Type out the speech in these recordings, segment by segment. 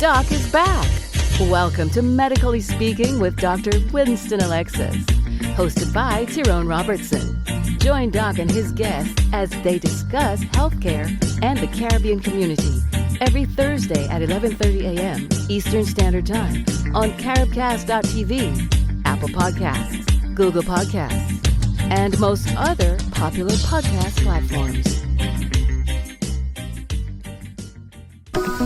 Doc is back. Welcome to Medically Speaking with Dr. Winston Alexis, hosted by Tyrone Robertson. Join Doc and his guests as they discuss healthcare and the Caribbean community every Thursday at 11:30 a.m. Eastern Standard Time on caribcast.tv, Apple Podcasts, Google Podcasts, and most other popular podcast platforms.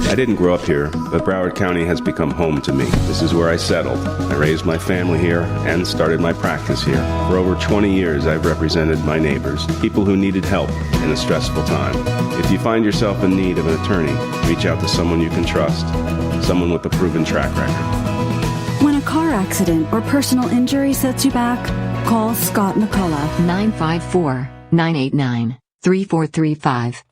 I didn't grow up here, but Broward County has become home to me. This is where I settled. I raised my family here and started my practice here. For over 20 years, I've represented my neighbors, people who needed help in a stressful time. If you find yourself in need of an attorney, reach out to someone you can trust, someone with a proven track record. When a car accident or personal injury sets you back, call Scott McCullough. 954-989-3435.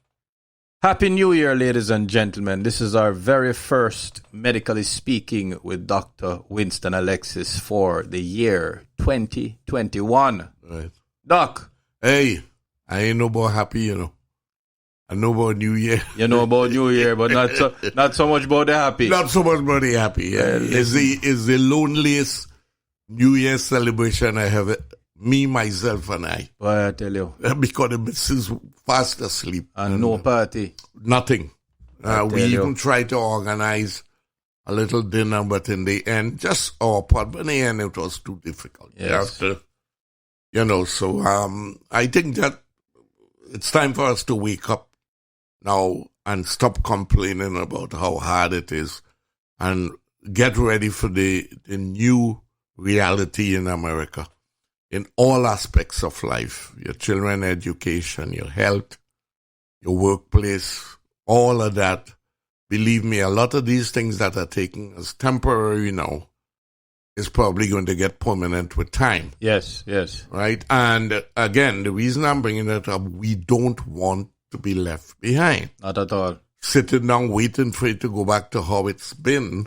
Happy New Year, ladies and gentlemen. This is our very first Medically Speaking with Dr. Winston Alexis for the year 2021. Right. Doc. Hey, I ain't no more happy, you know. I know about New Year. You know about New Year, but not so much about the happy. Not so much about the happy. Yeah. It's the loneliest New Year celebration I have. Me, myself, and I. Why I tell you? Because the missus fast asleep. And no party. Nothing. We even tried to organize a little dinner, but in the end, just our part. But in the end, it was too difficult. Yes. So I think that it's time for us to wake up now and stop complaining about how hard it is and get ready for the new reality in America. In all aspects of life, your children education, your health, your workplace, all of that. Believe me, a lot of these things that are taking as temporary now is probably going to get permanent with time. Yes. Right? And again, the reason I'm bringing that up, we don't want to be left behind. Not at all. Sitting down waiting for it to go back to how it's been.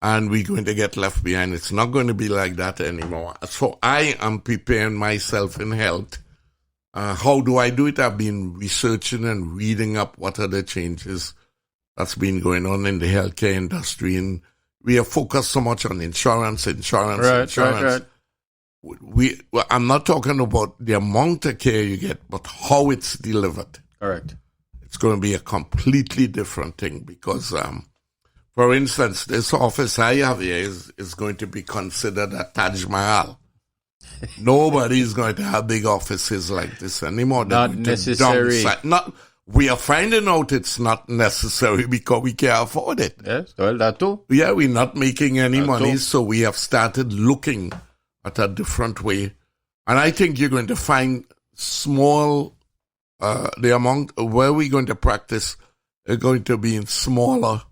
And we're going to get left behind. It's not going to be like that anymore. So I am preparing myself in health. How do I do it? I've been researching and reading up what are the changes that's been going on in the healthcare industry. And we are focused so much on insurance. Right. I'm not talking about the amount of care you get, but how it's delivered. Correct. It's going to be a completely different thing because... for instance, this office I have here is going to be considered a Taj Mahal. Nobody's going to have big offices like this anymore. Not necessary. We are finding out it's not necessary because we can't afford it. Yes, well, that too. Yeah, we're not making any money, too. so we have started looking at a different way. And I think you're going to find the amount where we're going to practice are going to be in smaller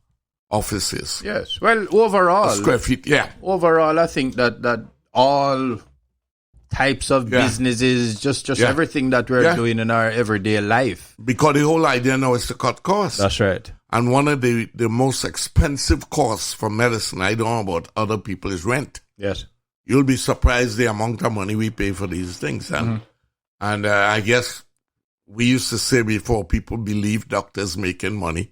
offices. Yes. Well, overall, square feet. Yeah. Overall, I think that all types of businesses, just everything that we're doing in our everyday life. Because the whole idea now is to cut costs. That's right. And one of the most expensive costs for medicine, I don't know about other people, is rent. Yes. You'll be surprised the amount of money we pay for these things. And I guess we used to say before, people believe doctors making money.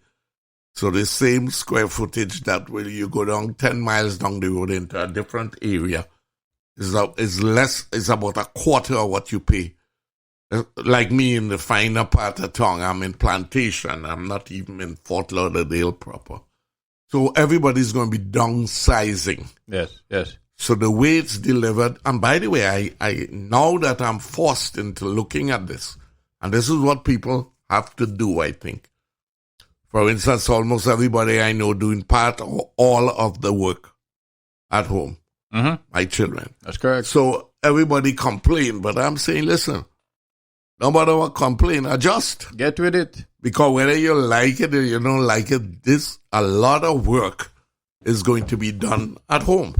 So the same square footage that when you go down 10 miles down the road into a different area is about a quarter of what you pay. Like me in the finer part of town, I'm in Plantation. I'm not even in Fort Lauderdale proper. So everybody's going to be downsizing. Yes. So the way it's delivered, and by the way, I now that I'm forced into looking at this, and this is what people have to do, I think. For instance, almost everybody I know doing part or all of the work at home. My children. That's correct. So everybody complain, but I'm saying, listen, no matter what complain, adjust. Get with it. Because whether you like it or you don't like it, a lot of work is going to be done at home.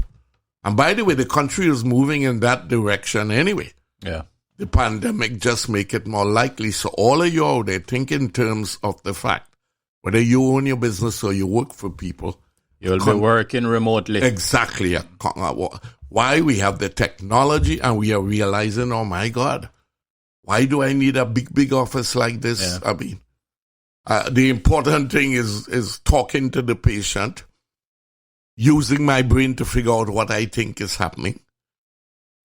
And by the way, the country is moving in that direction anyway. Yeah. The pandemic just make it more likely. So all of you out there think in terms of the fact, whether you own your business or you work for people, you'll be working remotely. Exactly. Why we have the technology and we are realizing, oh my God, why do I need a big office like this? Yeah. I mean, The important thing is talking to the patient, using my brain to figure out what I think is happening,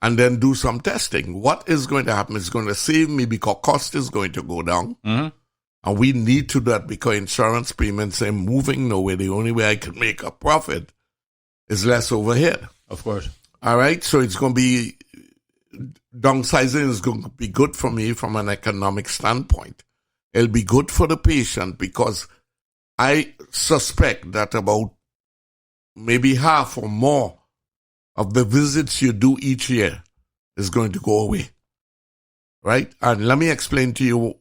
and then do some testing. What is going to happen is going to save me because cost is going to go down. Mm-hmm. And we need to do that because insurance payments are moving nowhere. The only way I can make a profit is less overhead. Of course. All right. So it's going to be, downsizing is going to be good for me from an economic standpoint. It'll be good for the patient because I suspect that about maybe half or more of the visits you do each year is going to go away. Right? And let me explain to you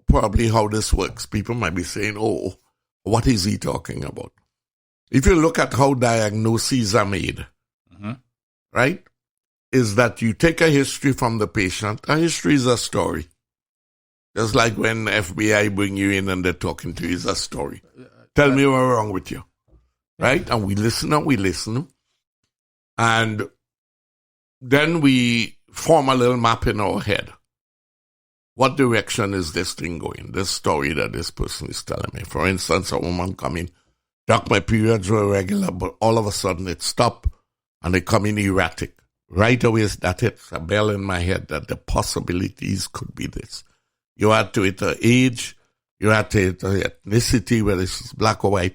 probably how this works. People might be saying, oh, what is he talking about? If you look at how diagnoses are made, right, is that you take a history from the patient. A history is a story. Just like when FBI bring you in and they're talking to you, it's a story. Tell me what's wrong with you. Right? And we listen. And then we form a little map in our head. What direction is this thing going? This story that this person is telling me. For instance, a woman come in, doc, my periods were regular, but all of a sudden it stopped and they come in erratic. Right away, that hits a bell in my head that the possibilities could be this. You add to it age, you add to it ethnicity, whether it's black or white.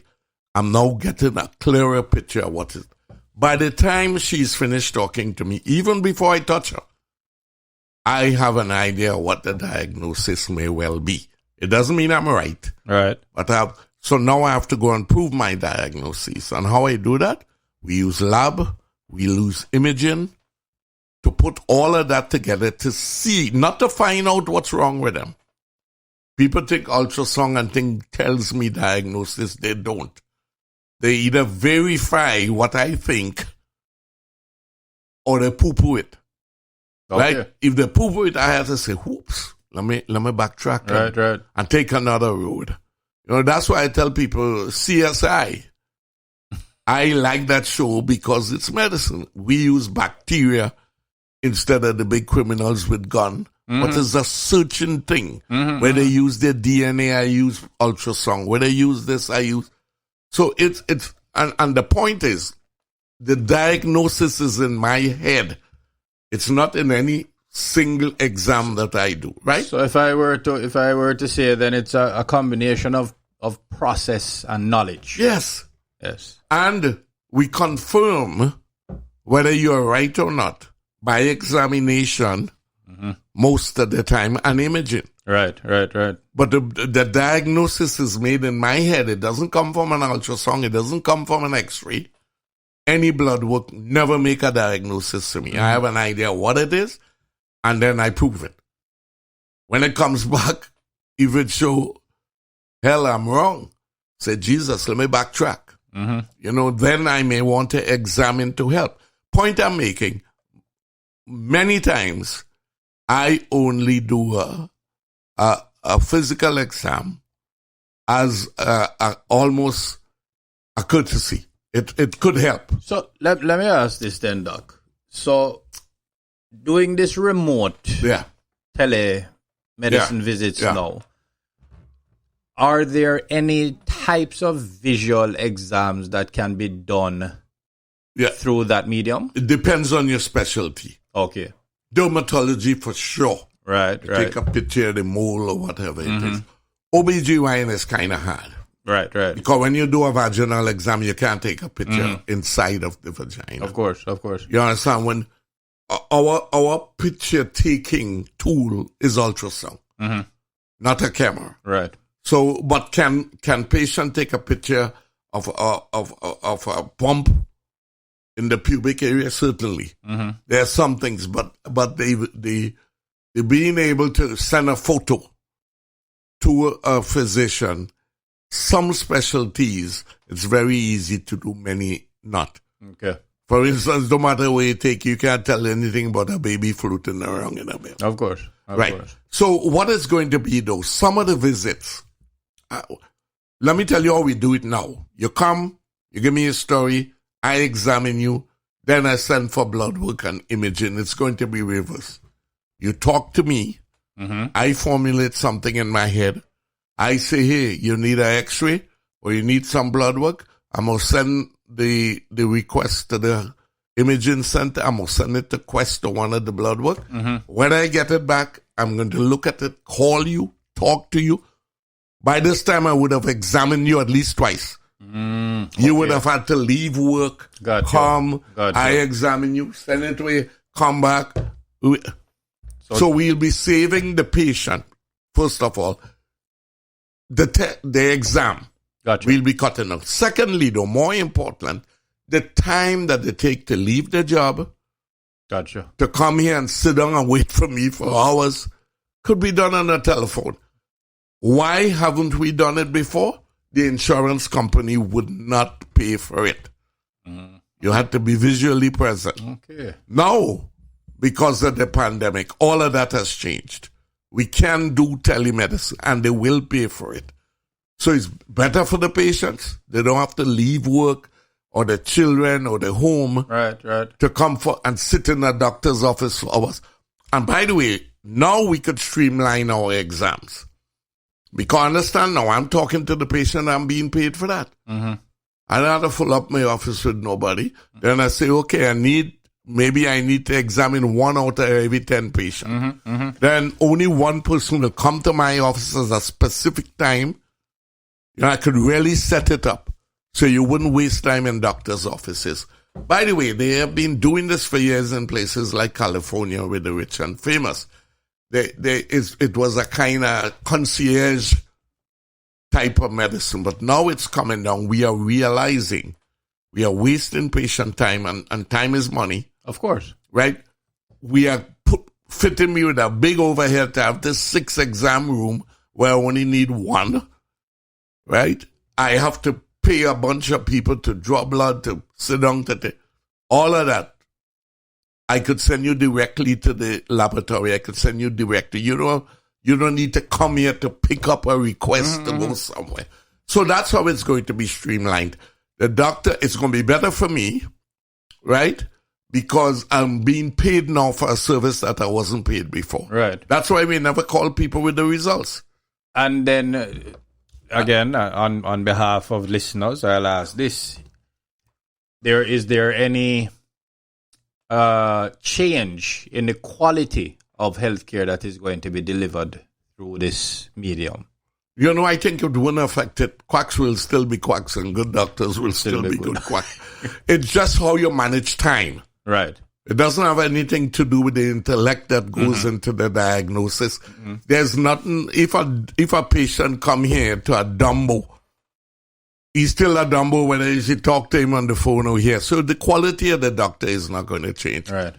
I'm now getting a clearer picture of what is. By the time she's finished talking to me, even before I touch her, I have an idea what the diagnosis may well be. It doesn't mean I'm right. Right. But so now I have to go and prove my diagnosis. And how I do that? We use lab, we use imaging to put all of that together to see, not to find out what's wrong with them. People think ultrasound and think tells me diagnosis. They don't. They either verify what I think or they poo-poo it. Okay. Right? If they poo-poo it, I have to say, whoops, let me backtrack right. and take another road. That's why I tell people CSI. I like that show because it's medicine. We use bacteria instead of the big criminals with gun. But it's a searching thing. Where they use their DNA, I use ultrasound. Where they use this, I use. So it's and the point is, the diagnosis is in my head. It's not in any single exam that I do, right? So if I were to say, then it's a combination of process and knowledge. Yes. Yes. And we confirm whether you're right or not by examination most of the time and imaging. Right. But the diagnosis is made in my head. It doesn't come from an ultrasound. It doesn't come from an x-ray. Any blood work never make a diagnosis to me. I have an idea what it is, and then I prove it. When it comes back, if it show, hell, I'm wrong, say, Jesus, let me backtrack. Then I may want to examine to help. Point I'm making, many times, I only do a physical exam as almost a courtesy. It could help. So let me ask this then, Doc. So doing this remote telemedicine visits now, are there any types of visual exams that can be done through that medium? It depends on your specialty. Okay. Dermatology for sure. Right. Take a picture of the mole or whatever it is. OBGYN is kind of hard. Right. Because when you do a vaginal exam, you can't take a picture inside of the vagina. Of course. You understand? When our picture taking tool is ultrasound, not a camera. Right. So, but can patient take a picture of a bump in the pubic area? Certainly. There are some things, but they being able to send a photo to a physician. Some specialties, it's very easy to do, many not. Okay. For instance, no matter where you take, you can't tell anything about a baby floating around in a bed. Of course. Right. So what is going to be, though, some of the visits, let me tell you how we do it now. You come, you give me a story, I examine you, then I send for blood work and imaging. It's going to be reverse. You talk to me, I formulate something in my head, I say, hey, you need an x-ray or you need some blood work, I'm going to send the request to the imaging center. I'm going to send it to Quest or one of the blood work. When I get it back, I'm going to look at it, call you, talk to you. By this time, I would have examined you at least twice. You would have had to leave work, come, I examine you, send it away, come back. So we'll be saving the patient, first of all, the exam. We'll be cutting out. Secondly, though, more important, the time that they take to leave their job, to come here and sit down and wait for me for hours, could be done on a telephone. Why haven't we done it before? The insurance company would not pay for it. You had to be visually present. Now, because of the pandemic, all of that has changed. We can do telemedicine, and they will pay for it. So it's better for the patients. They don't have to leave work or the children or the home to come and sit in a doctor's office for hours. And by the way, now we could streamline our exams. Because understand now, I'm talking to the patient, I'm being paid for that. I don't have to fill up my office with nobody. Then I say, okay, maybe I need to examine 1 out of every 10 patients. Then only one person will come to my office at a specific time. I could really set it up so you wouldn't waste time in doctors' offices. By the way, they have been doing this for years in places like California with the rich and famous. It was a kind of concierge type of medicine, but now it's coming down. We are realizing we are wasting patient time, and time is money. Of course. Right? We are fitting me with a big overhead to have this 6 exam room where I only need 1. Right? I have to pay a bunch of people to draw blood, to sit down, all of that. I could send you directly to the laboratory. I could send you directly. You don't need to come here to pick up a request to go somewhere. So that's how it's going to be streamlined. The doctor, it's going to be better for me, right? Because I'm being paid now for a service that I wasn't paid before. Right. That's why we never call people with the results. And then, again, on behalf of listeners, I'll ask this. Is there any change in the quality of healthcare that is going to be delivered through this medium? I think it wouldn't affect it. Quacks will still be quacks and good doctors will still be good quacks. It's just how you manage time. Right. It doesn't have anything to do with the intellect that goes into the diagnosis. There's nothing. If a patient come here to a Dumbo, he's still a Dumbo whether you talk to him on the phone or here. So the quality of the doctor is not going to change. Right.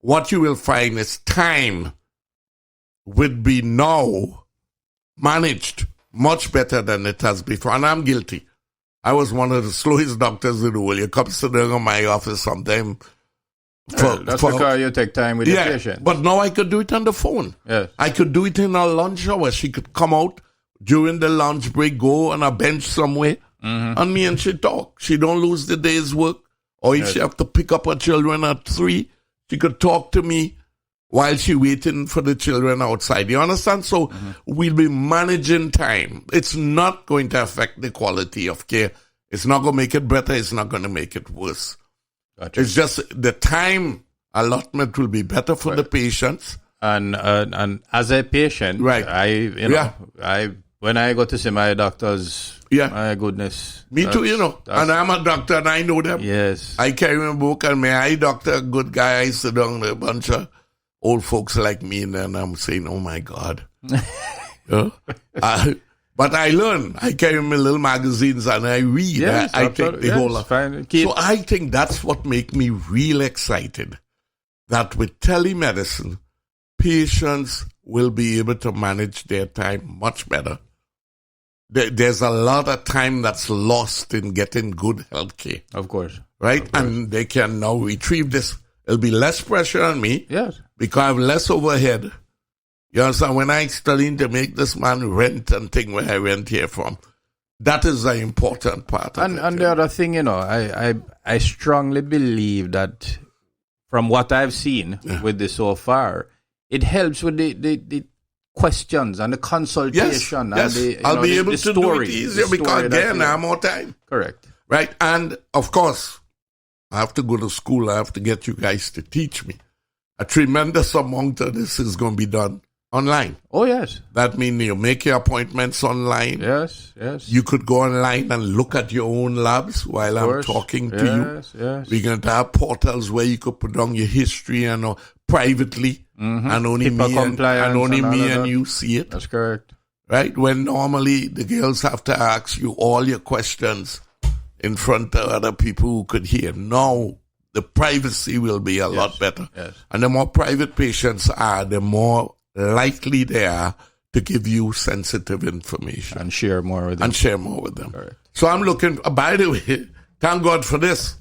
What you will find is time would be now managed much better than it has before. And I'm guilty. I was one of the slowest doctors in the world. You come sit down in my office sometime. That's because you take time with the patient. But now I could do it on the phone. Yes. I could do it in a lunch hour. She could come out during the lunch break, go on a bench somewhere, and me and she talk. She don't lose the day's work. Or if she have to pick up her children at 3, she could talk to me while she waiting for the children outside. You understand? So we'll be managing time. It's not going to affect the quality of care. It's not going to make it better. It's not going to make it worse. Gotcha. It's just the time allotment will be better for the patients. And as a patient, when I go to see my doctors, my goodness. Me too, and I'm a doctor and I know them. Yes. I carry my book and my eye doctor, a good guy, I sit down with a bunch of old folks like me and then I'm saying, oh my God. But I learn. I carry my little magazines and I read. Yes, I take the whole lot. So I think that's what makes me real excited. That with telemedicine, patients will be able to manage their time much better. There's a lot of time that's lost in getting good health care. Of course. Right? Of course. And they can now retrieve this. It'll be less pressure on me. Yes. Because I have less overhead. You understand? When I studying to make this man rent and thing where I rent here from, that is the important part of it. And the other thing, I strongly believe that from what I've seen with this so far, it helps with the questions and the consultation Yes. and the I'll be the able to story, do it easier the because story that again, you- I have more time. Correct. Right? And of course, I have to go to school. I have to get you guys to teach me. A tremendous amount of this is going to be done online. Oh, yes. That means you make your appointments online. Yes. You could go online and look at your own labs while I'm course. talking to you. Yes. We're going to have portals where you could put down your history and privately, and only HIPAA me compliance and only and all me of and that. you see it. That's correct. Right? When normally the girls have to ask you all your questions in front of other people who could hear. Now, the privacy will be a lot better. Yes. And the more private patients are, the more likely they are to give you sensitive information. And share more with them. And share more with them. Correct. So I'm looking, by the way, thank God for this.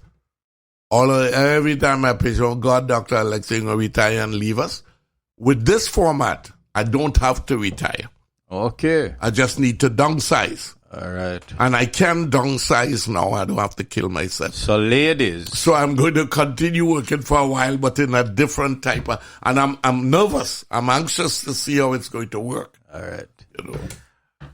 Every time I patient, oh God, Dr. Alexis will retire and leave us. With this format, I don't have to retire. Okay. I just need to downsize. All right. And I can downsize now. I don't have to kill myself. So, ladies. So I'm going to continue working for a while, but in a different type of, and I'm nervous. I'm anxious to see how it's going to work. All right. You know.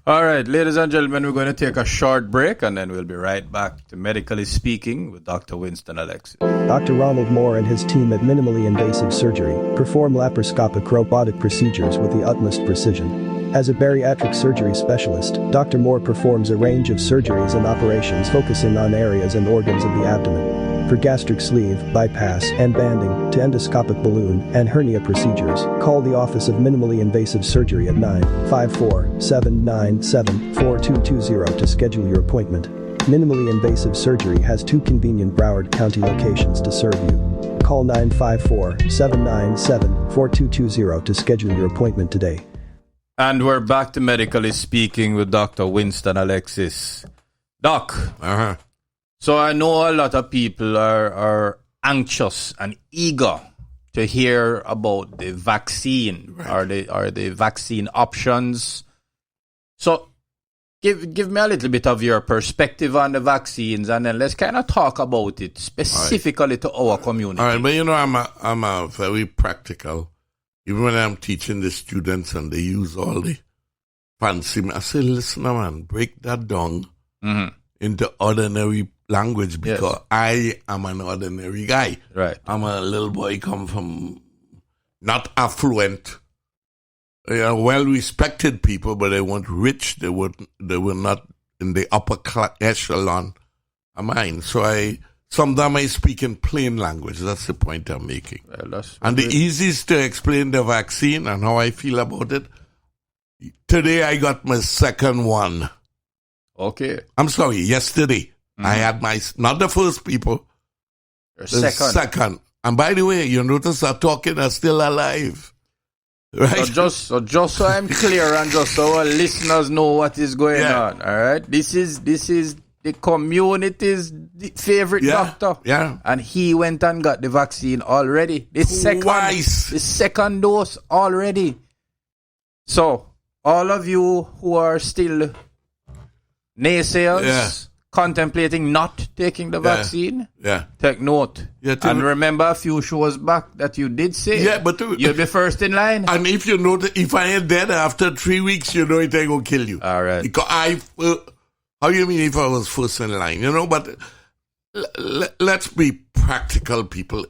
All right, ladies and gentlemen, we're going to take a short break and then we'll be right back to Medically Speaking with Dr. Winston Alexis. Dr. Ronald Moore and his team at Minimally Invasive Surgery perform laparoscopic robotic procedures with the utmost precision. As a bariatric surgery specialist, Dr. Moore performs a range of surgeries and operations focusing on areas and organs of the abdomen. For gastric sleeve, bypass, and banding, to endoscopic balloon and hernia procedures, call the Office of Minimally Invasive Surgery at 954-797-4220 to schedule your appointment. Minimally Invasive Surgery has 2 convenient Broward County locations to serve you. Call 954-797-4220 to schedule your appointment today. And we're back to Medically Speaking with Dr. Winston Alexis. Doc, so I know a lot of people are anxious and eager to hear about the vaccine, right, or the vaccine options. So give me a little bit of your perspective on the vaccines, and then let's kind of talk about it specifically to our community. All right, but you know, I'm a very practical. Even when I'm teaching the students and they use all the fancy, I say, listen, man, break that down into ordinary language because I am an ordinary guy. Right. I'm a little boy, come from not affluent, well-respected people, but they weren't rich. They were not in the upper echelon of mine. So sometimes I speak in plain language. That's the point I'm making. Well, and the easiest to explain the vaccine and how I feel about it, today I got my second one. Okay. I'm sorry, yesterday. I had not the first people. The second. And by the way, you notice our talking are still alive. Right? So just so I'm clear and just so our listeners know what is going on. All right. This is the community's favorite doctor. Yeah. And he went and got the vaccine already. The second dose already. So all of you who are still naysayers, contemplating not taking the vaccine, take note. And remember a few shows back that you did say but you'll be first in line. And if you know if I ain't dead after 3 weeks, you know it ain't gonna kill you. All right. Because how you mean if I was first in line? You know, but let's be practical, people.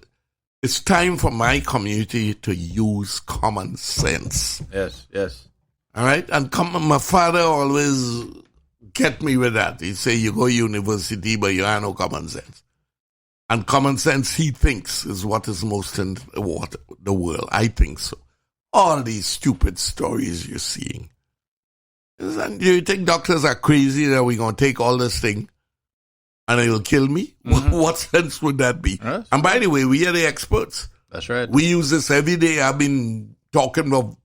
It's time for my community to use common sense. Yes. All right? And my father always get me with that. He say, you go to university, but you have no common sense. And common sense, he thinks, is what is most in the world. I think so. All these stupid stories you're seeing. Do you think doctors are crazy that we're going to take all this thing and it will kill me? What sense would that be? Yes. And by the way, we are the experts. That's right. We use this every day. I've been talking of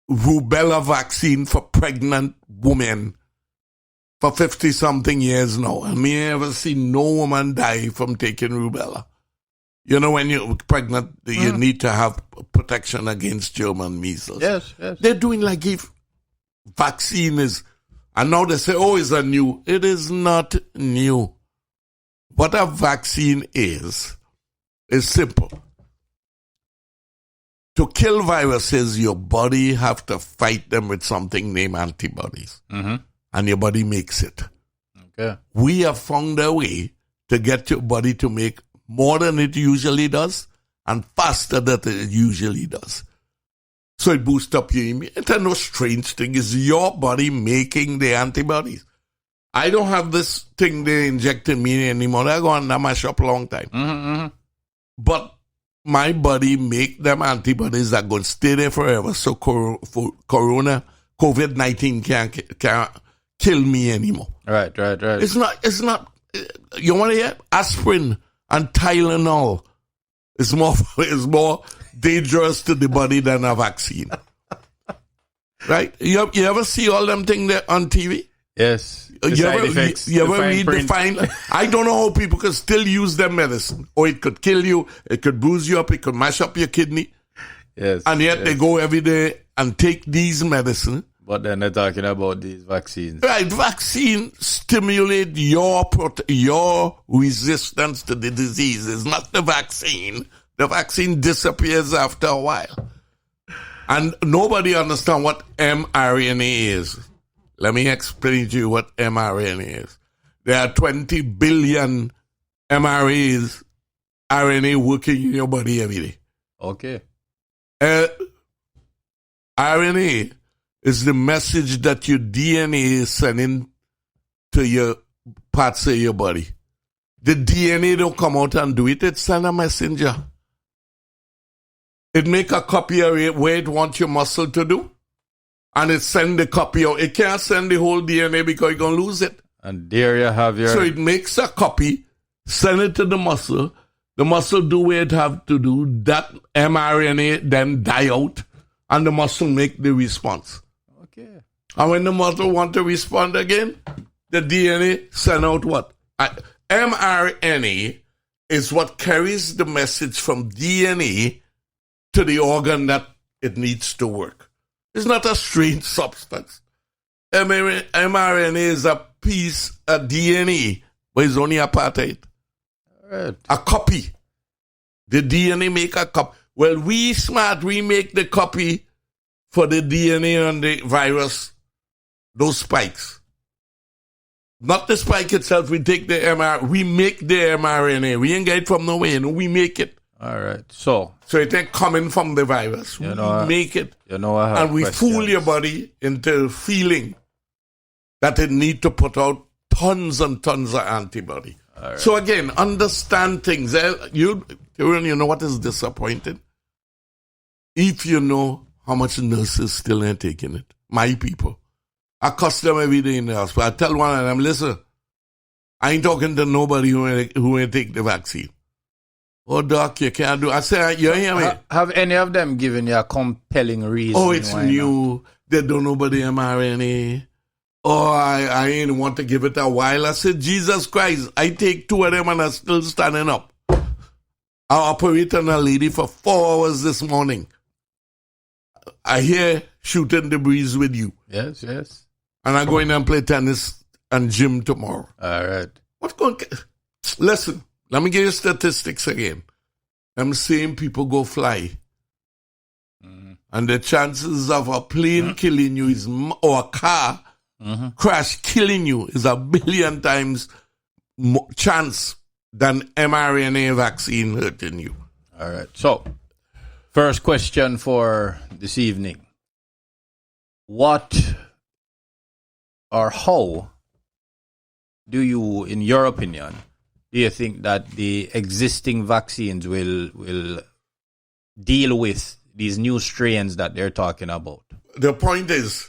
rubella vaccine for pregnant women for 50-something years now. And me ever seen no woman die from taking rubella. You know, when you're pregnant, you need to have protection against German measles. Yes. They're doing like if vaccine is, and now they say, it's a new. It is not new. What a vaccine is simple. to kill viruses, your body have to fight them with something named antibodies. And your body makes it. Okay. We have found a way to get your body to make more than it usually does and faster than it usually does. So it boosts up your immunity. It's no strange thing. It's your body making the antibodies. I don't have this thing they injected me anymore. I go under my shop a long time. But my body make them antibodies that going to stay there forever. So COVID-19 can't kill me anymore. Right. It's not, you want to hear? Aspirin and Tylenol is more dangerous to the body than a vaccine. Right? You ever see all them things there on TV? Yes. You ever read the fine? I don't know how people can still use their medicine. Or it could kill you, it could bruise you up, it could mash up your kidney. Yes. And yet they go every day and take these medicine. But then they're talking about these vaccines. Right, vaccine stimulate your resistance to the disease. It's not the vaccine. The vaccine disappears after a while. And nobody understands what mRNA is. Let me explain to you what mRNA is. There are 20 billion RNA working in your body every day. Okay. RNA is the message that your DNA is sending to your parts of your body. The DNA don't come out and do it. It send a messenger. It make a copy of it where it wants your muscle to do. And it send the copy out. It can't send the whole DNA because you're going to lose it. And there you have your... So it makes a copy, send it to the muscle. The muscle do what it have to do. That mRNA then die out. And the muscle make the response. Okay. And when the muscle want to respond again, the DNA send out what? mRNA is what carries the message from DNA to the organ that it needs to work. It's not a strange substance. mRNA is a piece of DNA, but it's only a part of it. Right. A copy. The DNA make a copy. Well, we smart, we make the copy for the DNA on the virus, those spikes. Not the spike itself, we take the mRNA, we make the mRNA. We ain't get it from nowhere, we make it. All right. So it ain't coming from the virus. We make it. And we fool your body into feeling that it need to put out tons and tons of antibody. Right. So again, understand things. You know what is disappointing? If you know how much nurses still ain't taking it. My people. I cuss them every day in the hospital. I tell one of them, listen, I ain't talking to nobody who ain't take the vaccine. Oh, doc, you can't do. I say, you hear me? Have any of them given you a compelling reason? Oh, it's new. They don't know about the mRNA. Oh, I ain't want to give it a while. I said, Jesus Christ, I take 2 of them and I'm still standing up. I operated on a lady for 4 hours this morning. I hear shooting the breeze with you. Yes. And I go in and play tennis and gym tomorrow. All right. What's going on? Listen. Let me give you statistics again. Them same people go fly. And the chances of a plane killing you or a car crash killing you is 1 billion times more chance than mRNA vaccine hurting you. All right. So, first question for this evening. What or how do you, in your opinion, do you think that the existing vaccines will deal with these new strains that they're talking about? The point is,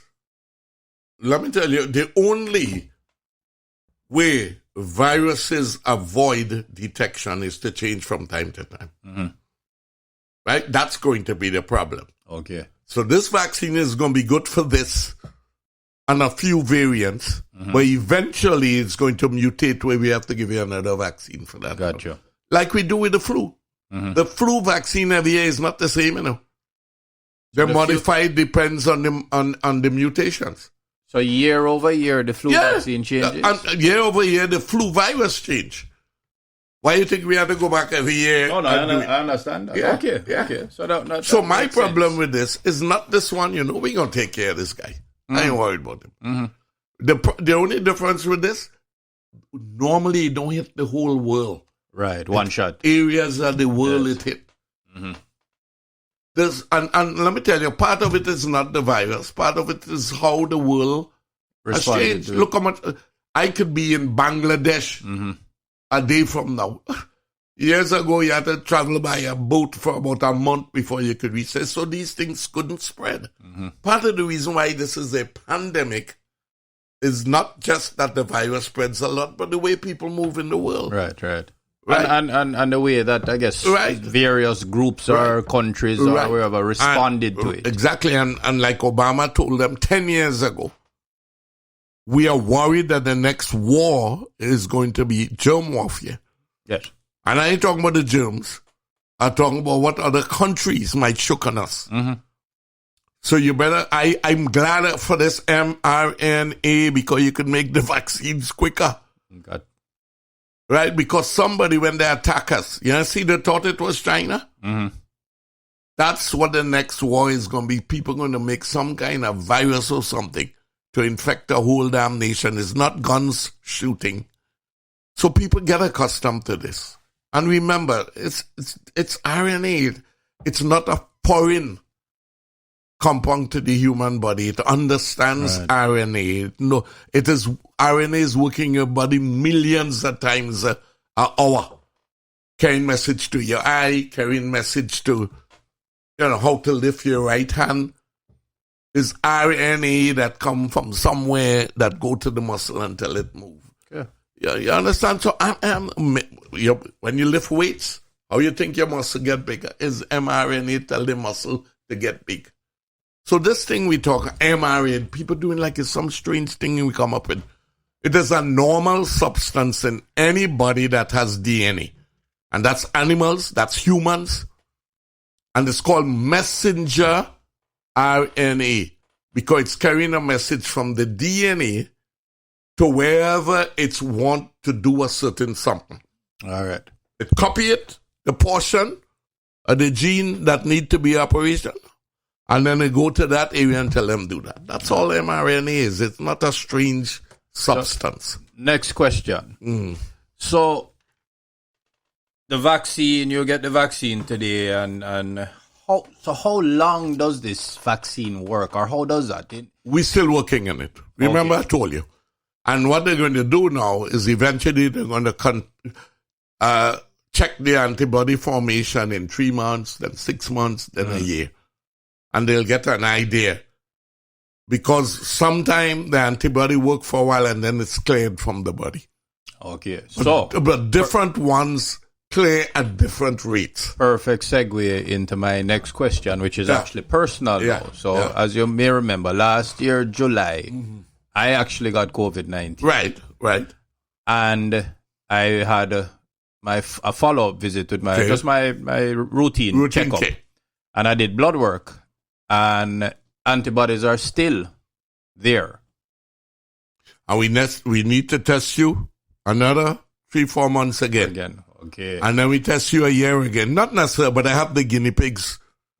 let me tell you, the only way viruses avoid detection is to change from time to time. Right? That's going to be the problem. Okay. So this vaccine is going to be good for this and a few variants, but eventually it's going to mutate where we have to give you another vaccine for that. Gotcha. Like we do with the flu. The flu vaccine every year is not the same, you know. They're modified, depends on the mutations. So year over year, the flu vaccine changes? And year over year, the flu virus change. Why you think we have to go back every year? No, I understand that. Yeah, Okay, yeah. okay. So my problem with this is not this one, we're going to take care of this guy. I ain't worried about him. Mm-hmm. The only difference with this, normally it don't hit the whole world. Right, one shot. Areas of the world it hit. Mm-hmm. And let me tell you, part of it is not the virus. Part of it is how the world has changed. Look how much... I could be in Bangladesh a day from now. Years ago, you had to travel by a boat for about a month before you could reach it. So these things couldn't spread. Mm-hmm. Part of the reason why this is a pandemic is not just that the virus spreads a lot, but the way people move in the world. Right. Right. And the way that, I guess, various groups or countries or wherever responded to it. Exactly. And like Obama told them 10 years ago, we are worried that the next war is going to be germ warfare. Yes. And I ain't talking about the germs. I'm talking about what other countries might shook on us. Mm-hmm. So you better, I'm glad for this mRNA because you could make the vaccines quicker. God. Right? Because somebody, when they attack us, see, they thought it was China. Mm-hmm. That's what the next war is going to be. People going to make some kind of virus or something to infect a whole damn nation. It's not guns shooting. So people get accustomed to this. And remember, it's RNA. It's not a foreign compound to the human body. It understands RNA. No, it is RNA is working in your body millions of times an hour, carrying message to your eye, carrying message to how to lift your right hand. Is RNA that come from somewhere that go to the muscle until it move. Yeah, you understand? So when you lift weights, how you think your muscle get bigger? Is mRNA tell the muscle to get big? So this thing we talk, mRNA, people doing like it's some strange thing we come up with. It is a normal substance in anybody that has DNA. And that's animals, that's humans. And it's called messenger RNA because it's carrying a message from the DNA to wherever it's want to do a certain something. All right. It copy it, the portion of the gene that need to be operation, and then they go to that area and tell them do that. That's all mRNA is. It's not a strange substance. Next question. So the vaccine, you get the vaccine today, and how long does this vaccine work, or how does that? We're still working on it. Remember, I told you. And what they're going to do now is eventually they're going to check the antibody formation in 3 months, then 6 months, then a year. And they'll get an idea. Because sometimes the antibody work for a while and then it's cleared from the body. Okay. But different ones clear at different rates. Perfect segue into my next question, which is actually personal now. So as you may remember, last year, July, I actually got COVID-19. Right. And I had a follow-up visit with my routine checkup. And I did blood work. And antibodies are still there. And we need to test you another 3-4 months again. Okay. And then we test you a year again. Not necessarily, but I have the guinea pigs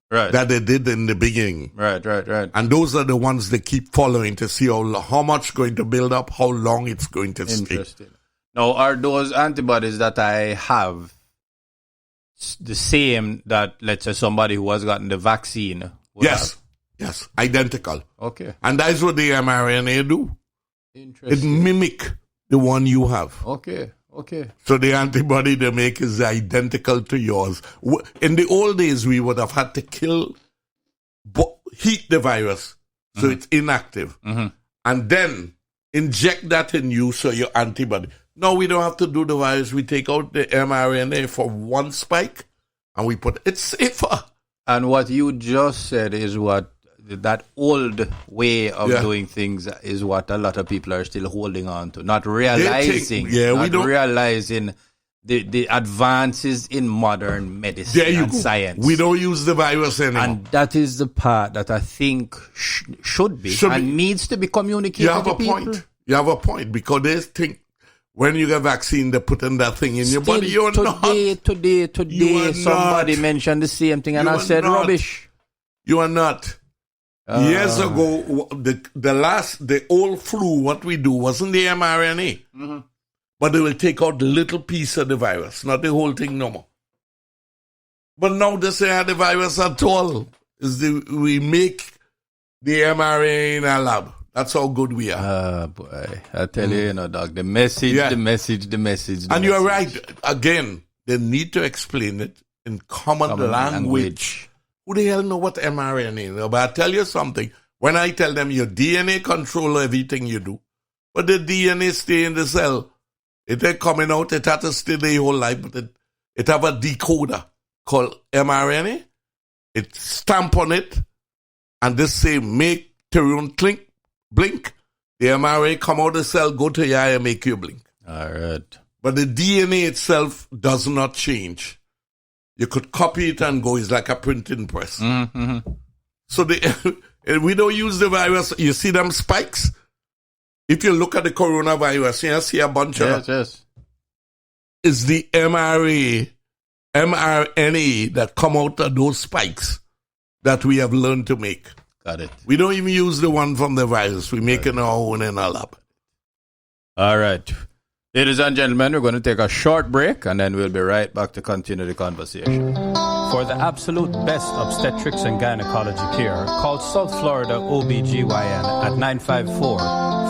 that they did in the beginning. Right. And those are the ones they keep following to see how much going to build up, how long it's going to stay. Interesting. Now, are those antibodies that I have the same that, let's say, somebody who has gotten the vaccine would have? Yes, identical. Okay. And that's what the mRNA do. Interesting. It mimic the one you have. Okay. So the antibody they make is identical to yours. In the old days, we would have had to heat the virus so it's inactive. And then inject that in you so your antibody. No, we don't have to do the virus. We take out the mRNA for one spike and we put it's safer. And what you just said is what that old way of doing things is what a lot of people are still holding on to, not realizing realizing the advances in modern medicine and science. We don't use the virus anymore. And that is the part that I think should be needs to be communicated to people. You have a point because they think when you get vaccine, they're putting that thing in your body. You're today, You are somebody not. mentioned the same thing, and You I are said not. rubbish. You are not. Years ago, the old flu, what we do wasn't the mRNA. Mm-hmm. But they will take out the little piece of the virus, not the whole thing no more. But now they say the virus at all. We make the mRNA in a lab. That's how good we are. Boy, I tell you, dog, the message. And you're right. Again, they need to explain it in common language. Who the hell know what mRNA is? But I tell you something. When I tell them your DNA control everything you do, but the DNA stay in the cell. It ain't coming out. It has to stay the whole life. But it have a decoder called mRNA. It stamp on it. And this say, make Tyrone blink. The mRNA come out of the cell, go to your eye and make you blink. All right. But the DNA itself does not change. You could copy it and go. It's like a printing press. Mm-hmm. So we don't use the virus. You see them spikes? If you look at the coronavirus, you see a bunch of... Yes. It's the mRNA that come out of those spikes that we have learned to make. Got it. We don't even use the one from the virus. We make it our own in our lab. All right. Ladies and gentlemen, we're going to take a short break and then we'll be right back to continue the conversation. For the absolute best obstetrics and gynecology care, call South Florida OBGYN at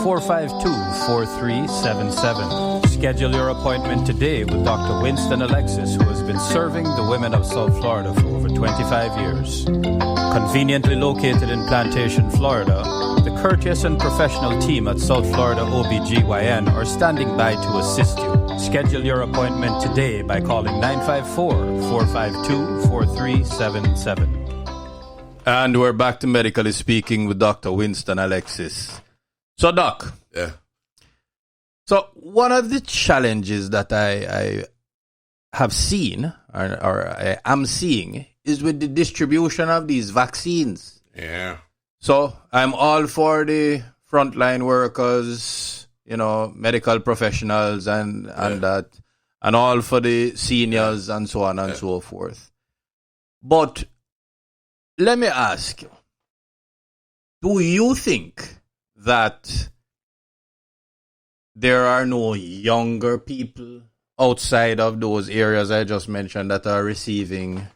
954-452-4377. Schedule your appointment today with Dr. Winston Alexis, who has been serving the women of South Florida for over 25 years. Conveniently located in Plantation, Florida, the courteous and professional team at South Florida OBGYN are standing by to assist you. Schedule your appointment today by calling 954-452-4377. And we're back to Medically Speaking with Dr. Winston Alexis. So, Doc. Yeah. So, one of the challenges that I have seen, or I am seeing, is with the distribution of these vaccines. Yeah. So, I'm all for the frontline workers, medical professionals and that, and all for the seniors and so on and so forth. But let me ask you, do you think that there are no younger people outside of those areas I just mentioned that are receiving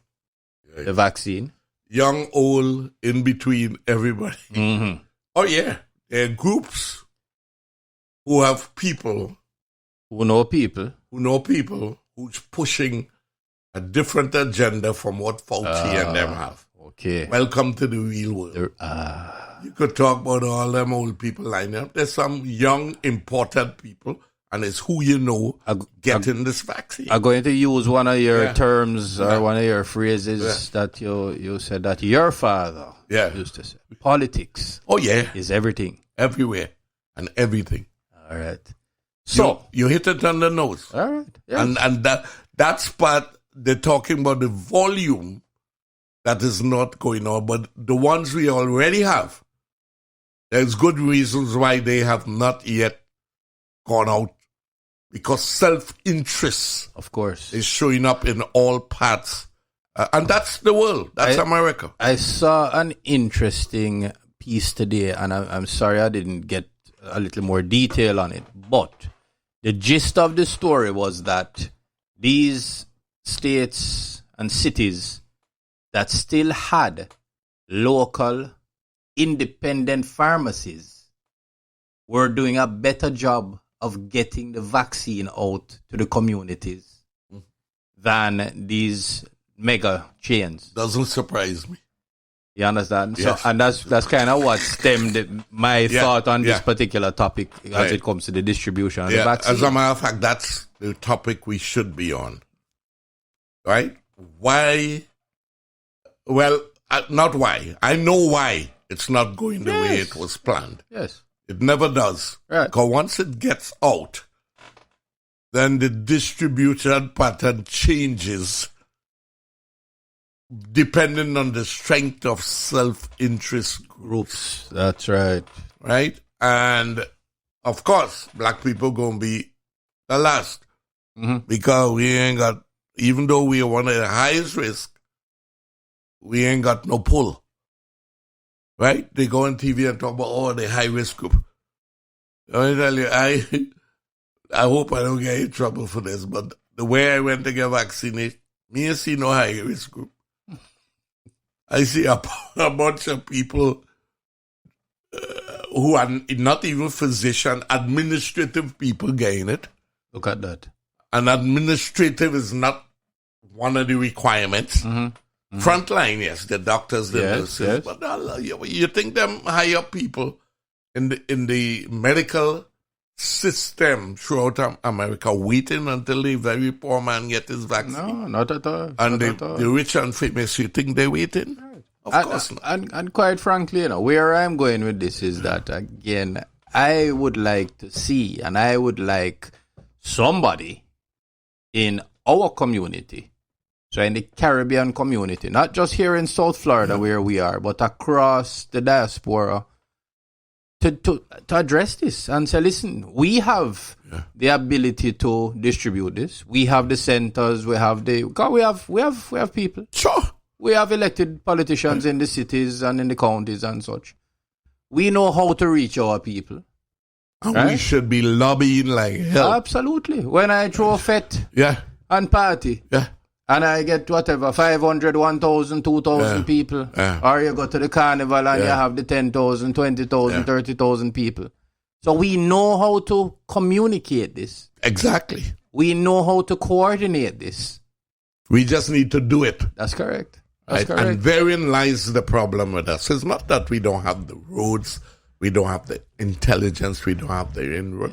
the vaccine? Young, old, in between, everybody. Mm-hmm. Oh, yeah. There are groups who have people. Who know people who's pushing a different agenda from what Fauci and them have. Okay. Welcome to the real world. You could talk about all them old people lining up. There's some young, important people, and it's who you know getting this vaccine. I'm going to use one of your terms or one of your phrases that you said that your father used to say. Politics. Oh, yeah. Is everything. Everywhere and everything. All right. So you hit it on the nose. All right. Yes. And that's part, they're talking about the volume that is not going on, but the ones we already have, there's good reasons why they have not yet gone out, because self-interest, of course, is showing up in all parts. And that's the world. That's America. I saw an interesting piece today, and I'm sorry I didn't get a little more detail on it, but the gist of the story was that these states and cities that still had local independent pharmacies were doing a better job of getting the vaccine out to the communities than these mega chains. Doesn't surprise me. You understand? Yes. So, and that's kind of what stemmed my thought on this particular topic as it comes to the distribution of the vaccine. As a matter of fact, that's the topic we should be on. Right? Why? Well, not why. I know why it's not going the way it was planned. Yes. It never does. Right. Because once it gets out, then the distribution pattern changes depending on the strength of self-interest groups. That's right. Right? And, of course, black people going to be the last. Because we ain't got, even though we are one of the highest risk, we ain't got no pull. Right? They go on TV and talk about, the high risk group. I tell you, I hope I don't get in trouble for this, but the way I went to get vaccinated, me and see no high risk group. I see a bunch of people who are not even physician, administrative people getting it. Look at that. And administrative is not one of the requirements. Frontline, yes, the doctors, the nurses. But you think them higher people in the medical system throughout America waiting until the very poor man get his vaccine? No, not at all. And the rich and famous, you think they're waiting? Of course not. And quite frankly, where I'm going with this is that, again, I would like to see, and I would like somebody in our community, so in the Caribbean community, not just here in South Florida where we are, but across the diaspora, to address this and say, listen, we have the ability to distribute this. We have the centers. We have people. Sure. We have elected politicians in the cities and in the counties and such. We know how to reach our people. And we should be lobbying like hell. Absolutely. When I throw a fete and party, and I get whatever, 500, 1,000, 2,000 people, or you go to the carnival and you have the 10,000, 20,000, 30,000 people. So we know how to communicate this. Exactly. We know how to coordinate this. We just need to do it. That's correct. That's correct. And therein lies the problem with us. It's not that we don't have the roads, we don't have the intelligence, we don't have the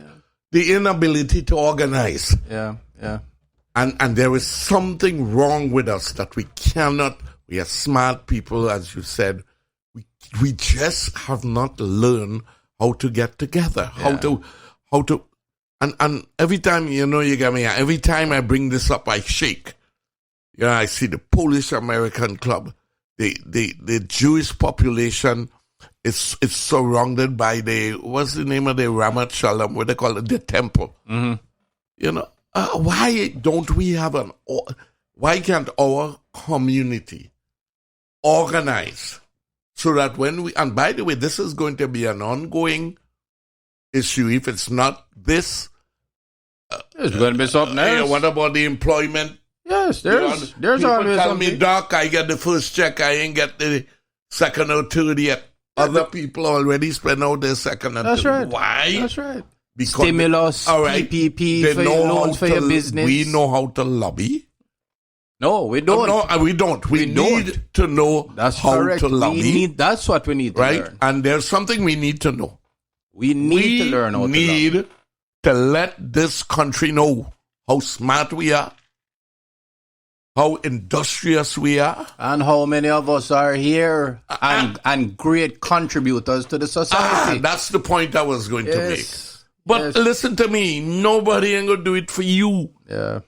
inability to organize. Yeah. And there is something wrong with us that we cannot. We are smart people, as you said. We just have not learned how to get together, how to, and every time, you get me, every time I bring this up, I shake. I see the Polish American Club, the Jewish population is surrounded by what's the name of the Ramat Shalom, what they call it, the temple. Why don't we have why can't our community organize so that and by the way, this is going to be an ongoing issue. If it's not this, it's going to be something else. What about the employment? Yes, there's always tell something. Me, Doc, I get the first check, I ain't get the second or third yet. Other people already spend out their second and third. Right. Why? That's right. Because stimulus, PPP for your loans for your business. We know how to lobby. No, we don't. No, we don't. We need to know how to lobby. That's what we need to learn. And there's something we need to know. We need to learn how to lobby. We need to let this country know how smart we are, how industrious we are. And how many of us are here and great contributors to the society. That's the point I was going to make. But listen to me, nobody ain't going to do it for you. Yeah.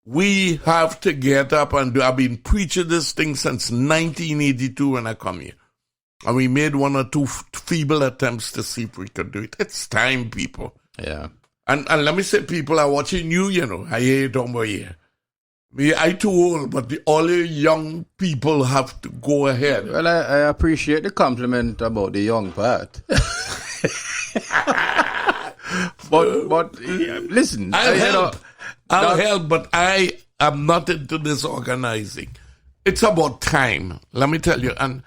We have to get up and do. I've been preaching this thing since 1982 when I come here. And we made one or two feeble attempts to see if we could do it. It's time, people. Yeah. And let me say, people are watching you, I hear you talking about here. I too old, but all the young people have to go ahead. Well, I appreciate the compliment about the young part. But listen, I'll help, but I am not into this organizing. It's about time. Let me tell you, and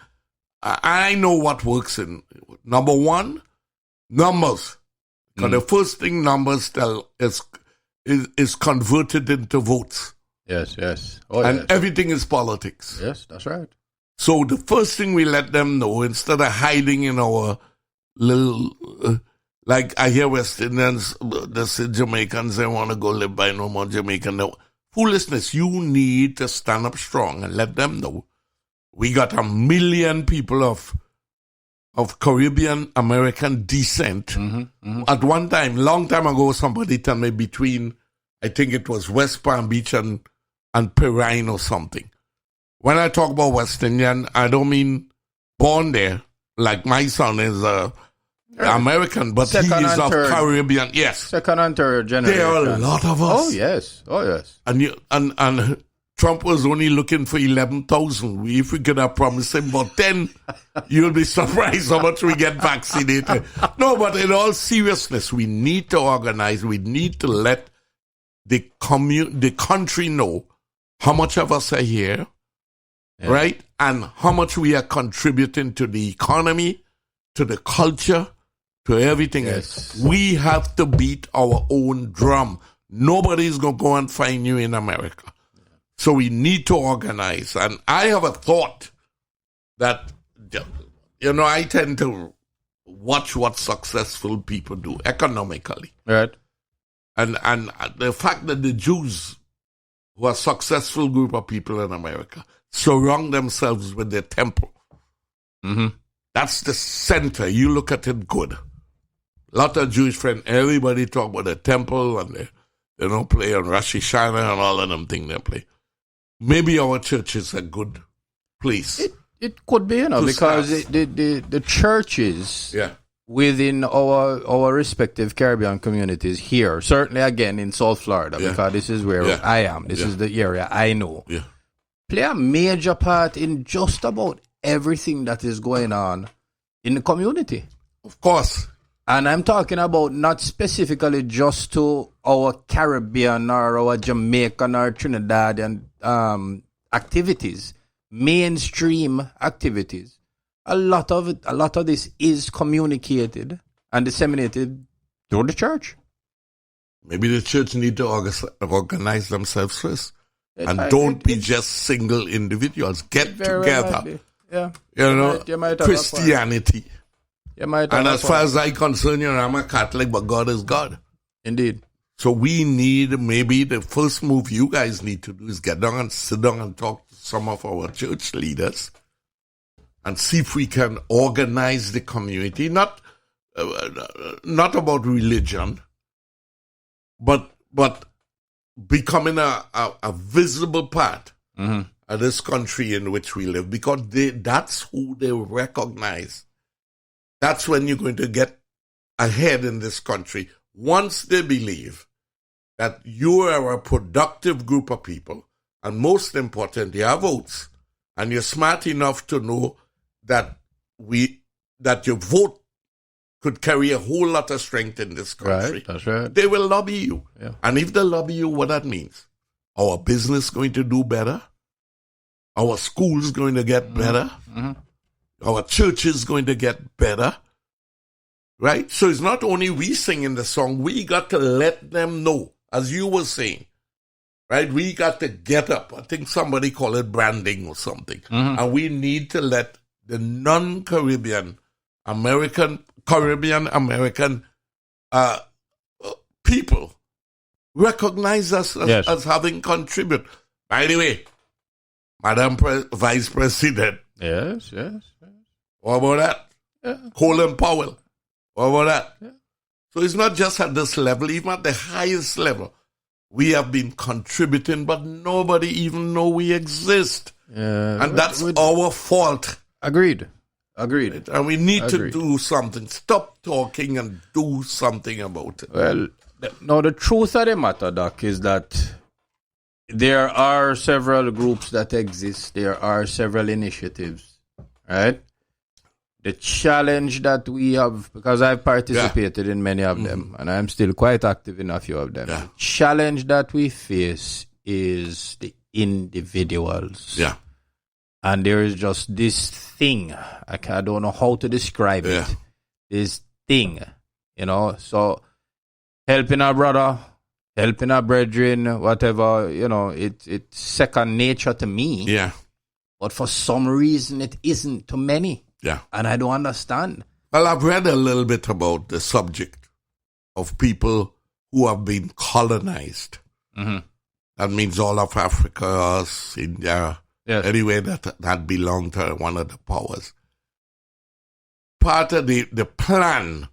I know what works in. Number one, numbers. Because the first thing numbers tell is converted into votes. Yes. And everything is politics. Yes, that's right. So the first thing we let them know, instead of hiding in our little, like I hear West Indians, they say Jamaicans, they want to go live by no more Jamaican. No. Foolishness, you need to stand up strong and let them know. We got 1 million people of Caribbean American descent. At one time, long time ago, somebody told me between, I think it was West Palm Beach and Perrine or something. When I talk about West Indian, I don't mean born there, like my son is American, but he Second is and of third. Caribbean. Yes. Second and third generation. There are a lot of us. Oh, yes. Oh, yes. And Trump was only looking for 11,000. If we could have promised him about 10, you'll be surprised how much we get vaccinated. No, but in all seriousness, we need to organize. We need to let the country know how much of us are here, right? And how much we are contributing to the economy, to the culture, to everything else. We have to beat our own drum. Nobody's going to go and find you in America. So we need to organize. And I have a thought that, I tend to watch what successful people do economically. Right. And the fact that the Jews, who are a successful group of people in America, surround themselves with their temple. Mm-hmm. That's the center. You look at it good. A lot of Jewish friends, everybody talk about the temple and they don't play on Rosh Hashanah and all of them things they play. Maybe our church is a good place. It could be, because the churches within our respective Caribbean communities here, certainly again in South Florida, because this is where I am, this is the area I know, play a major part in just about everything that is going on in the community. Of course. And I'm talking about not specifically just to our Caribbean or our Jamaican or Trinidadian activities, mainstream activities. A lot of this is communicated and disseminated through the church. Maybe the church need to organize themselves first. And don't be just single individuals. Get together. You might Christianity. And as far as I'm concerned, I'm a Catholic, but God is God. Indeed. So we need, maybe the first move you guys need to do is get down and sit down and talk to some of our church leaders and see if we can organize the community, not about religion, but becoming a visible part of this country in which we live, because that's who they recognize. That's when you're going to get ahead in this country. Once they believe that you are a productive group of people, and most important, you have votes, and you're smart enough to know that your vote could carry a whole lot of strength in this country. Right, that's right. They will lobby you. Yeah. And if they lobby you, what that means? Our business going to do better? Our schools going to get better? Mm-hmm. Our church is going to get better, right? So it's not only we singing the song, we got to let them know, as you were saying, right? We got to get up. I think somebody call it branding or something. Mm-hmm. And we need to let the non-Caribbean, Caribbean American people recognize us as having contributed. By the way, Madam Vice President. Yes. What about that? Yeah. Colin Powell. What about that? Yeah. So it's not just at this level, even at the highest level. We have been contributing, but nobody even know we exist. Yeah. And that's our fault. Agreed. Right? And we need to do something. Stop talking and do something about it. Well, now the truth of the matter, Doc, is that there are several groups that exist. There are several initiatives, right? The challenge that we have, because I've participated in many of them, and I'm still quite active in a few of them. The challenge that we face is the individuals. Yeah. And there is just this thing, I don't know how to describe it, this thing, so helping our brother, helping our brethren, whatever, it's second nature to me. Yeah. But for some reason, it isn't to many. Yeah. And I don't understand. Well, I've read a little bit about the subject of people who have been colonized. Mm-hmm. That means all of Africa, us, India, anywhere that belonged to one of the powers. Part of the plan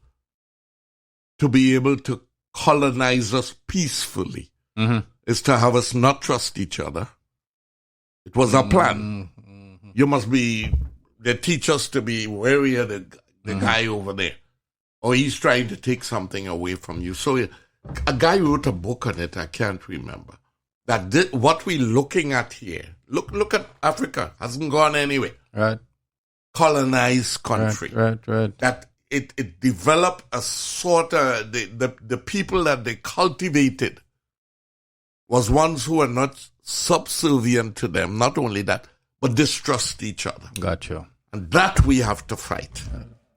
to be able to colonize us peacefully is to have us not trust each other. It was a plan. You must be, they teach us to be wary of the guy over there. or he's trying to take something away from you. So a guy wrote a book on it, I can't remember, that what we're looking at here, look at Africa, hasn't gone anywhere. Right. Colonized country. Right. That it developed a sort of, the people that they cultivated was ones who were not subservient to them, not only that, but distrust each other. Gotcha. And that we have to fight.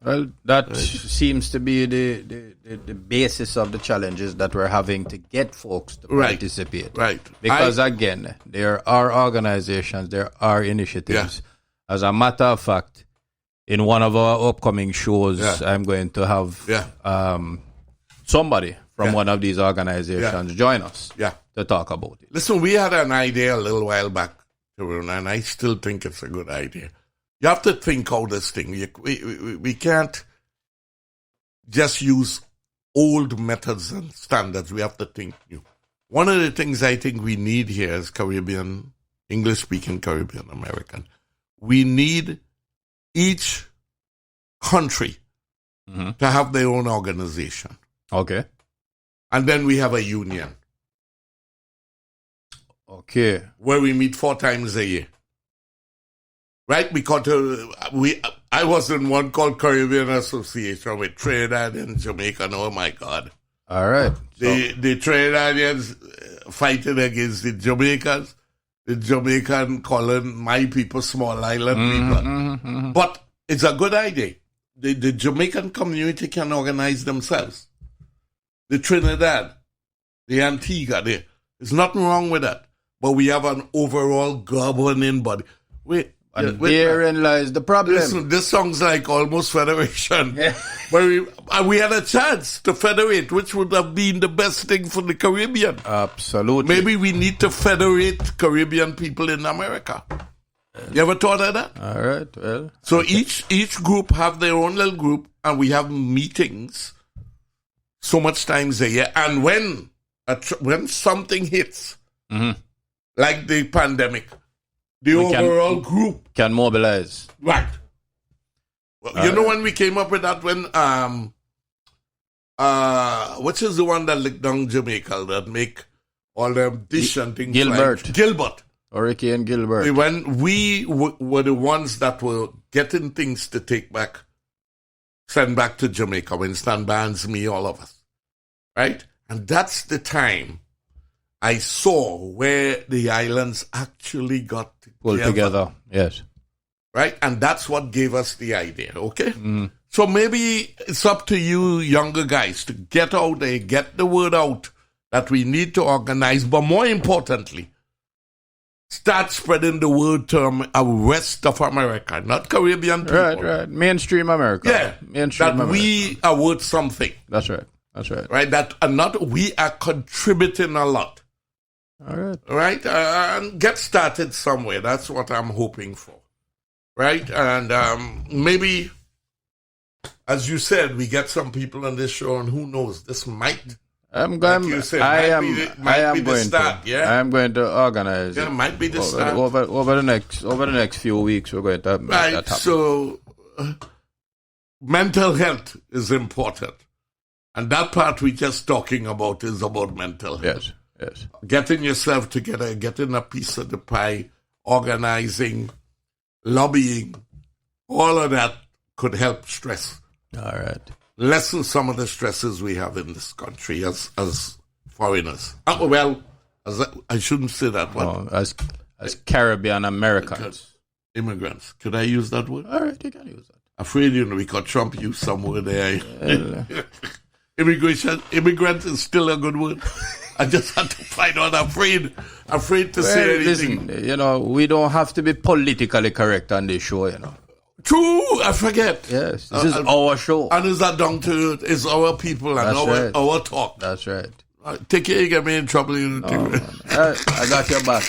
Well, that seems to be the basis of the challenges that we're having to get folks to participate. Right. Because again, there are organizations, there are initiatives. Yeah. As a matter of fact, in one of our upcoming shows, I'm going to have somebody from one of these organizations join us to talk about it. Listen, we had an idea a little while back, and I still think it's a good idea. You have to think out this thing. We can't just use old methods and standards. We have to think new. One of the things I think we need here is Caribbean, English-speaking Caribbean American. We need each country to have their own organization. Okay. And then we have a union. Okay. Where we meet 4 times a year. Right? Because I was in one called Caribbean Association with Trinidad and Jamaica. Oh my God. All right. The Trinidadians fighting against the Jamaicans. The Jamaican calling my people small island people. But it's a good idea. The Jamaican community can organize themselves. The Trinidad, the Antigua, there's nothing wrong with that. But we have an overall governing body. Therein lies the problem. Listen, this sounds like almost federation. Yeah. But we had a chance to federate, which would have been the best thing for the Caribbean. Absolutely. Maybe we need to federate Caribbean people in America. You ever thought of that? All right, well. So each group have their own little group, and we have meetings so much times a year. And when something hits, like the pandemic, the overall group can mobilize. Right. Well, you know when we came up with that, when which is the one that licked down Jamaica that make all them dish and things Gilbert. Hurricane Gilbert. When we were the ones that were getting things to take back, send back to Jamaica, Winston, Barnes, me, all of us. Right? And that's the time I saw where the islands actually got pulled together. Yes. Right? And that's what gave us the idea, okay? So maybe it's up to you younger guys to get out there, get the word out that we need to organize, but more importantly, start spreading the word to the rest of America, not Caribbean people. Right. Mainstream America. Yeah. Mainstream that America. We are worth something. That's right. Right? We are contributing a lot. All right. Right? And get started somewhere. That's what I'm hoping for. Right? And maybe, as you said, we get some people on this show, and who knows, this might. I am going to organize. Yeah, it might be the start. Over the next few weeks, we're going to make that happen. So, mental health is important. And that part we're just talking about is about mental health. Yes. Getting yourself together, getting a piece of the pie, organizing, lobbying, all of that could help stress. All right. Lessen some of the stresses we have in this country as foreigners. I shouldn't say that one. As Caribbean Americans. Immigrants. Could I use that word? All right, you can use that. Afraid, we could Trump use some word there. Immigrant is still a good word. I just had to find out. Afraid to say anything. Listen, we don't have to be politically correct on this show, True, I forget. Yes, this is our show. And is that down to it's our people and our talk. That's right. Take care, you get me in trouble. I got your back.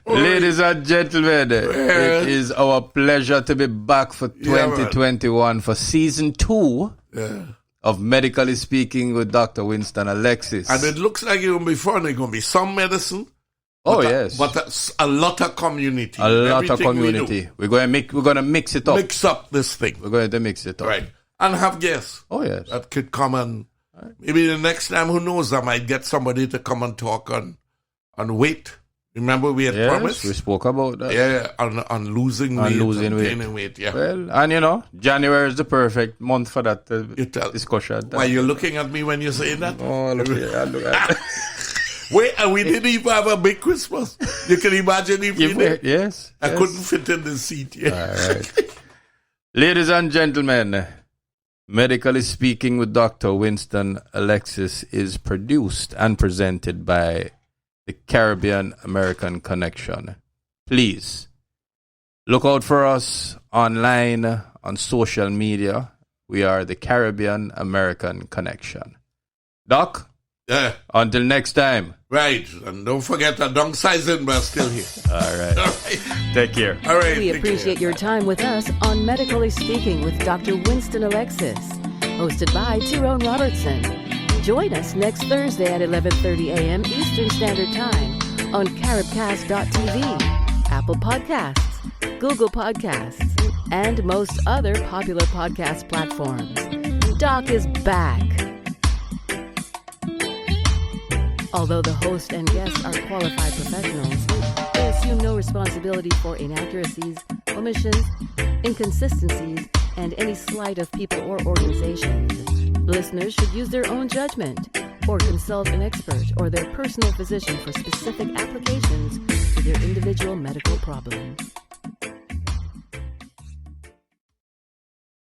Ladies and gentlemen, it is our pleasure to be back for 2021 for season 2 of Medically Speaking with Dr. Winston Alexis. And it looks like it's going to be fun. It's going to be some medicine, Oh, but yes. But a lot of community. A lot of Everything community. We're going to mix it up. Mix up this thing. We're going to mix it up. Right. And have guests. Oh, yes. That could come and maybe the next time, who knows, I might get somebody to come and talk on weight. Remember we had promised? We spoke about that. Yeah, on losing weight. Gaining weight, yeah. Well, and January is the perfect month for that discussion. Why, you're looking at me when you say that? Oh, look at Wait, and we didn't even have a big Christmas. You can imagine if we did. Yes. I couldn't fit in the seat yet. All right. Ladies and gentlemen, Medically Speaking with Dr. Winston Alexis is produced and presented by the Caribbean American Connection. Please look out for us online on social media. We are the Caribbean American Connection. Doc? Yeah. Until next time. Right. And don't forget that downsizing, but still here. All right. All right. Take care. All right. We appreciate your time with us on Medically Speaking with Dr. Winston Alexis, hosted by Tyrone Robertson. Join us next Thursday at 11:30 a.m. Eastern Standard Time on caribcast.tv, Apple Podcasts, Google Podcasts, and most other popular podcast platforms. Doc is back. Although the host and guests are qualified professionals, they assume no responsibility for inaccuracies, omissions, inconsistencies, and any slight of people or organizations. Listeners should use their own judgment or consult an expert or their personal physician for specific applications to their individual medical problems.